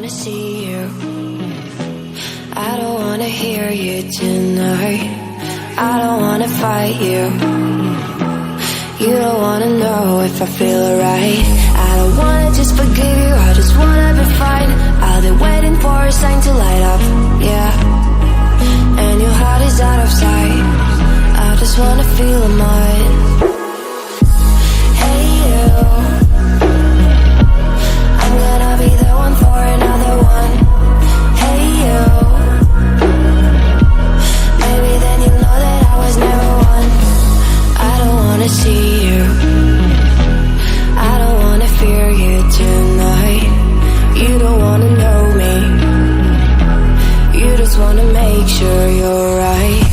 wanna see you. I don't wanna hear you tonight. I don't wanna fight you. You don't wanna know if I feel alright. I don't wanna just forgive you, I just wanna be fine. I'll be waiting for a sign to light up, yeah. And your heart is out of sight. I just wanna feel mine. Hey you, I'm gonna be the one for another one. Hey you, maybe then you'll know that I was never one. I don't wanna see you, I don't wanna fear you tonight. You don't wanna know me, you just wanna make sure you're right.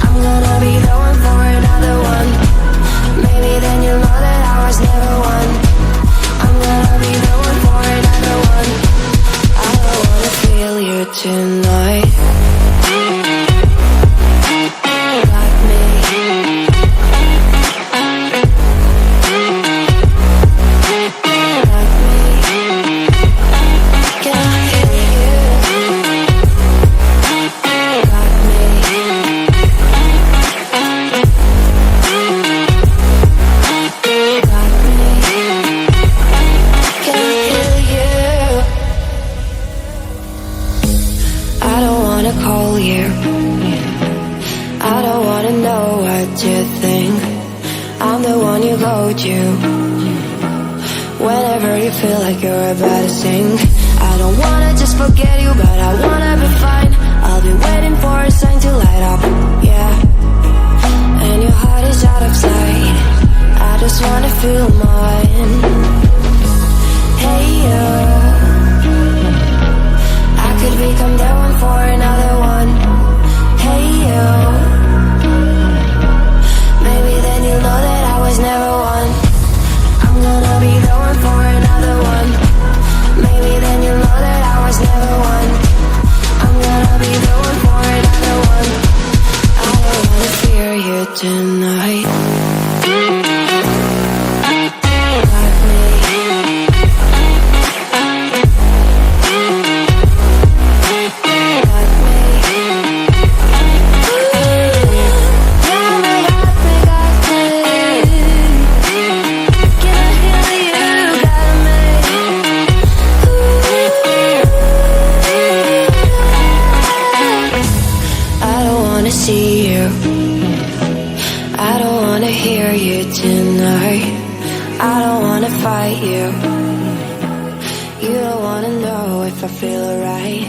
I'm gonna be the one for another one. Maybe then you'll know that I was never one. I'm gonna be the one for another one. I don't wanna feel you tonight. Like me. Like me. Can I hear you? Like me. Like me. Can I hear you? I don't wanna call you. I don't wanna know what you think. I'm the one you go to whenever you feel like you're about to sink. I don't wanna just forget you, but I wanna be fine. I'll be waiting for a sign to light up, yeah. And your heart is out of sight. I just wanna feel mine. Hey you, I could become the one for another one. Hey you, maybe then you'll know that I was never one. I'm gonna be the one for another one. Maybe then you'll know that I was never one. I'm gonna be the one for another one. I don't wanna fear you tonight. Like me. Like me. Yeah, my heart got me. Can I hear you? Got me. I don't wanna see you. I don't wanna hear you tonight. I don't wanna fight you. You don't wanna know if I feel alright.